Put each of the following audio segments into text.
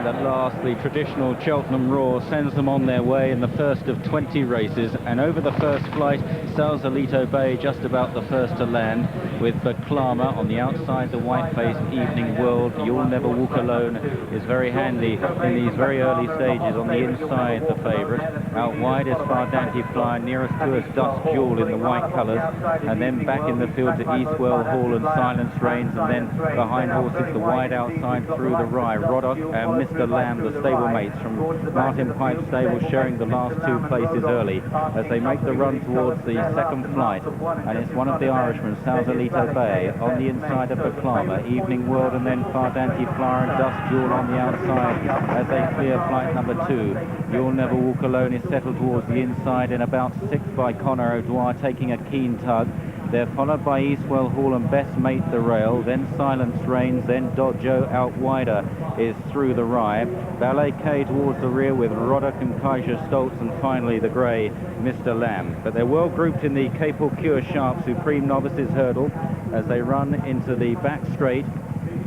at last, the traditional Cheltenham Roar sends them on their way in the first of 20 races, and over the first flight, Sausalito Bay just about the first to land, with Baklama on the outside. The white-faced Evening World, You'll Never Walk Alone, is very handy in these very early stages. On the inside, the favourite. Out wide is Fardante Fly, nearest to us Dusk Jewel in the white colours, and then back in the field to Eastwell Hall and Silence Reigns, and then behind horses the wide outside through the Rye, Roddock and Mr. Lamb, the stablemates from Martin Pipe's stable, sharing the last two places early as they make the run towards the second flight. And it's one of the Irishmen, Sausalito Bay, on the inside of Baklama, Evening World, and then Fardante Flower and Dusk Jewel on the outside as they clear flight number 2. You'll Never Walk Alone is settled towards the inside in about 6 by Connor O'Dwyer, taking a keen tug. They're followed by Eastwell Hall and Best Mate the Rail, then Silence Reigns, then Dodjo out wider is through the Rye. Ballet K towards the rear with Roddock and Kaiser Stoltz, and finally the grey Mr. Lamb. But they're well grouped in the Capel Cure Sharp Supreme Novices hurdle as they run into the back straight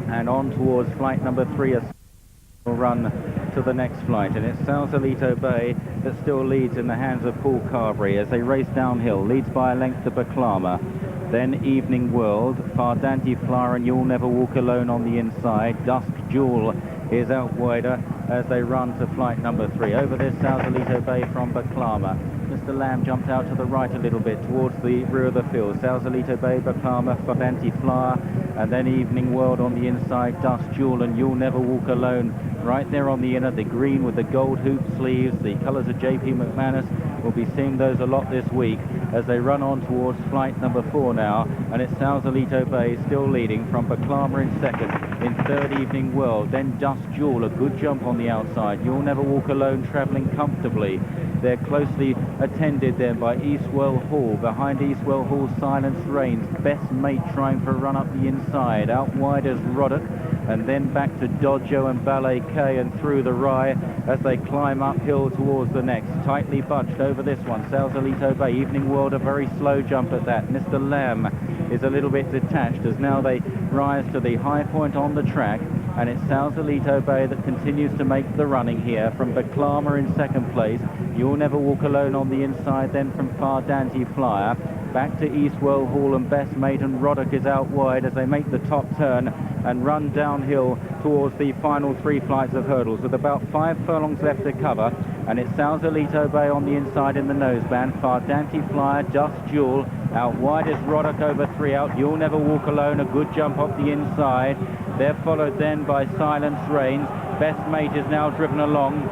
and on towards flight number 3. Will run to the next flight, and it's Sausalito Bay that still leads in the hands of Paul Carberry as they race downhill. Leads by a length to Baklama, then Evening World, Fardante Flower and You'll Never Walk Alone on the inside. Dusk Jewel is out wider as they run to flight number 3. Over this Sausalito Bay from Baklama. Mr. Lamb jumped out to the right a little bit towards the rear of the field. Sausalito Bay, Baklama, Fardante Flower, and then Evening World on the inside. Dusk Jewel and You'll Never Walk Alone right there on the inner, the green with the gold hoop sleeves, the colours of J.P. McManus. We'll be seeing those a lot this week as they run on towards flight number 4 now, and it's Sausalito Bay still leading from Baklama in second, in third Evening World, then Dusk Jewel, a good jump on the outside. You'll Never Walk Alone travelling comfortably. They're closely attended there by Eastwell Hall. Behind Eastwell Hall, Silence Reigns. Best Mate trying for a run up the inside. Out wide is Roddock, and then back to Dodjo and Ballet K and through the Rye as they climb uphill towards the next. Tightly bunched over this one, Sausalito Bay. Evening World, a very slow jump at that. Mr. Lamb is a little bit detached as now they rise to the high point on the track, and it's Sausalito Bay that continues to make the running here from Baklama in second place. You'll Never Walk Alone on the inside, then from Fardante Flyer. Back to Eastwell Hall and Best Mate, and Roddock is out wide as they make the top turn and run downhill towards the final 3 flights of hurdles with about 5 furlongs left to cover. And it's Sausalito Bay on the inside in the noseband. Fardante Flyer, Dusk Jewel. Out wide is Roddock over 3 out. You'll Never Walk Alone, a good jump off the inside. They're followed then by Silence Reigns. Best Mate is now driven along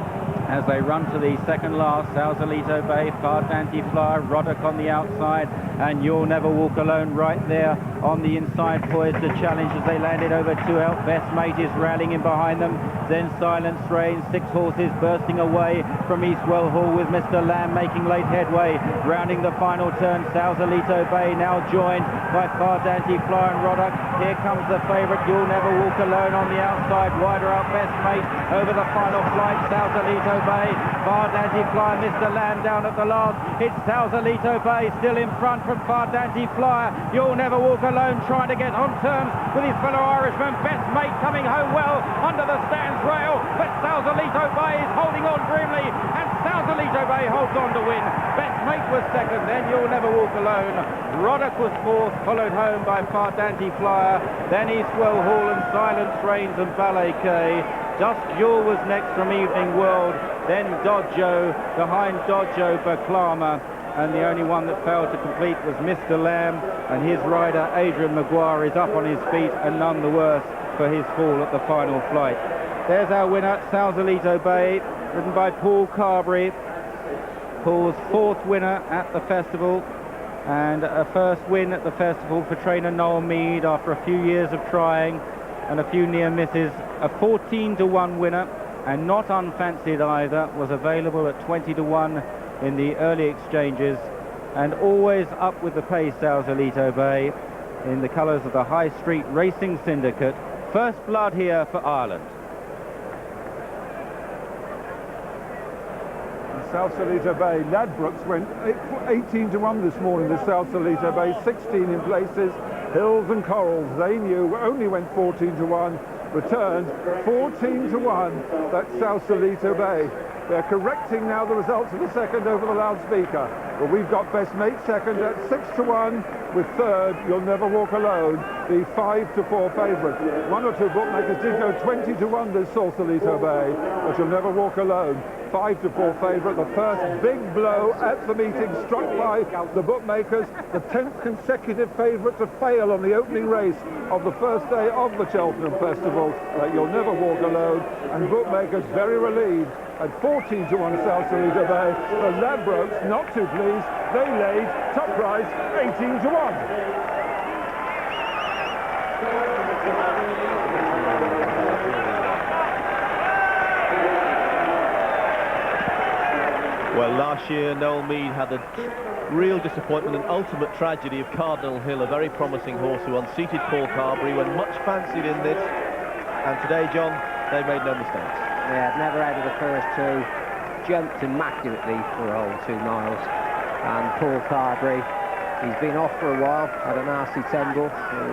as they run to the second last. Sausalito Bay, Fardante Flyer, Roddock on the outside, and You'll Never Walk Alone right there on the inside, poised to challenge as they landed over 2 out. Best Mate is rallying in behind them. Then Silence Reigns, 6 horses bursting away from Eastwell Hall with Mr. Lamb making late headway. Rounding the final turn, Sausalito Bay now joined by Fardante Flyer and Roddock. Here comes the favourite, You'll Never Walk Alone on the outside. Wider out Best Mate over the final flight. Sausalito Bay, Fardante Flyer, Mr. Lamb down at the last. It's Sausalito Bay still in front from Fardante Flyer. You'll Never Walk Alone trying to get on terms with his fellow Irishman. Best Mate coming home well under the stands rail, but Sausalito Bay is holding on grimly, and Sausalito Bay holds on to win. Best Mate was second, then You'll Never Walk Alone. Roddock was fourth, followed home by Fardante Flyer, then Eastwell Hall and Silence Reigns and Ballet K. Dusk Jewel was next from Evening World, then Dodjo, behind Dodjo, Baklama, and the only one that failed to complete was Mr. Lamb, and his rider Adrian Maguire is up on his feet and none the worse for his fall at the final flight. There's our winner, Sausalito Bay, ridden by Paul Carberry. Paul's 4th winner at the festival, and a first win at the festival for trainer Noel Mead after a few years of trying and a few near misses. A 14-to-1 winner, and not unfancied either, was available at 20-to-1 in the early exchanges, and always up with the pace, Sausalito Bay, in the colours of the High Street Racing Syndicate. First blood here for Ireland. Sausalito Bay, Ladbrokes went 18-to-1 this morning to Sausalito Bay, 16 in places. Hills and Corals, they knew, only went 14-to-1. returned 14-1. That's Sausalito Bay. They're correcting now the results of the second over the loudspeaker. But we've got Best Mate second at 6-1, with third, You'll Never Walk Alone, the 5-4 favourite. One or two bookmakers did go 20-1 this Sausalito Bay, but You'll Never Walk Alone, 5-4 favourite. The first big blow at the meeting struck by the bookmakers, the 10th consecutive favourite to fail on the opening race of the first day of the Cheltenham Festival. You'll Never Walk Alone, and bookmakers very relieved at 14-1 Sausalito Bay. The Ladbrokes not too pleased. They laid top price 18-1. Well, last year Noel Meade had a real disappointment and ultimate tragedy of Cardinal Hill, a very promising horse who unseated Paul Carberry when much fancied in this. And today, John, they made no mistakes. Yeah, never out of the first two, jumped immaculately for a whole 2 miles. And Paul Carberry, he's been off for a while, had a nasty tumble. There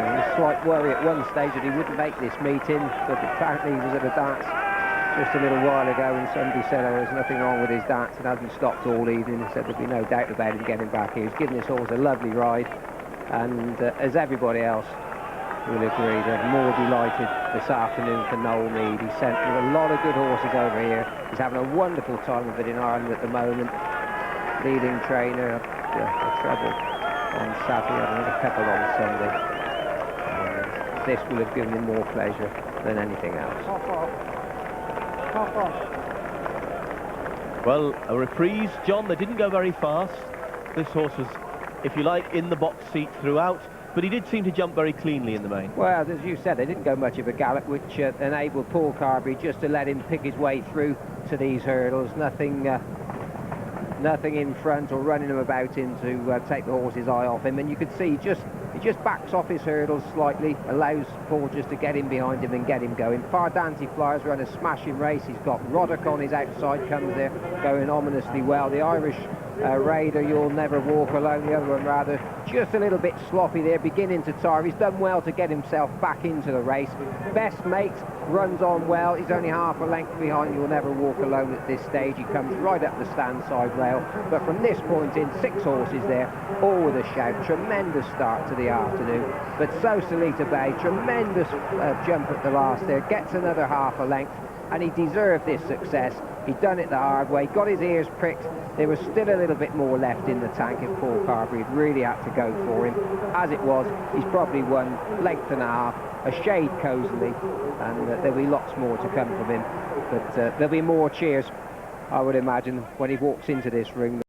was a slight worry at one stage that he wouldn't make this meeting, but apparently he was at a dance just a little while ago and somebody said, oh, there's nothing wrong with his dance. It hasn't stopped all evening. He said there'd be no doubt about him getting back here. He's given this horse a lovely ride, and as everybody else will agree, they're more delighted this afternoon for Noel Meade. He's sent with a lot of good horses over here. He's having a wonderful time of it in Ireland at the moment. Leading trainer, a treble on Saturday, a couple on Sunday. This will have given him more pleasure than anything else. Well, a reprise, John. They didn't go very fast. This horse was, if you like, in the box seat throughout, but he did seem to jump very cleanly in the main. Well, as you said, they didn't go much of a gallop, which enabled Paul Carberry just to let him pick his way through to these hurdles. Nothing in front or running him about in to take the horse's eye off him. And you could see he just backs off his hurdles slightly, allows Paul just to get in behind him and get him going. Fardanti Flyers run a smashing race. He's got Roddick on his outside, comes there going ominously well. The Irish Raider, You'll Never Walk Alone, the other one rather just a little bit sloppy there, beginning to tire. He's done well to get himself back into the race. Best Mate runs on well. He's only half a length behind You'll Never Walk Alone at this stage. He comes right up the stand side rail, but from this point in, 6 horses there, all with a shout. Tremendous start to the afternoon, but Sausalito Bay, tremendous jump at the last there, gets another half a length, and he deserved this success. He'd done it the hard way, got his ears pricked. There was still a little bit more left in the tank if Paul Carberry had really had to go for him. As it was, he's probably won length and a half, a shade cosily, and there'll be lots more to come from him. But there'll be more cheers, I would imagine, when he walks into this ring.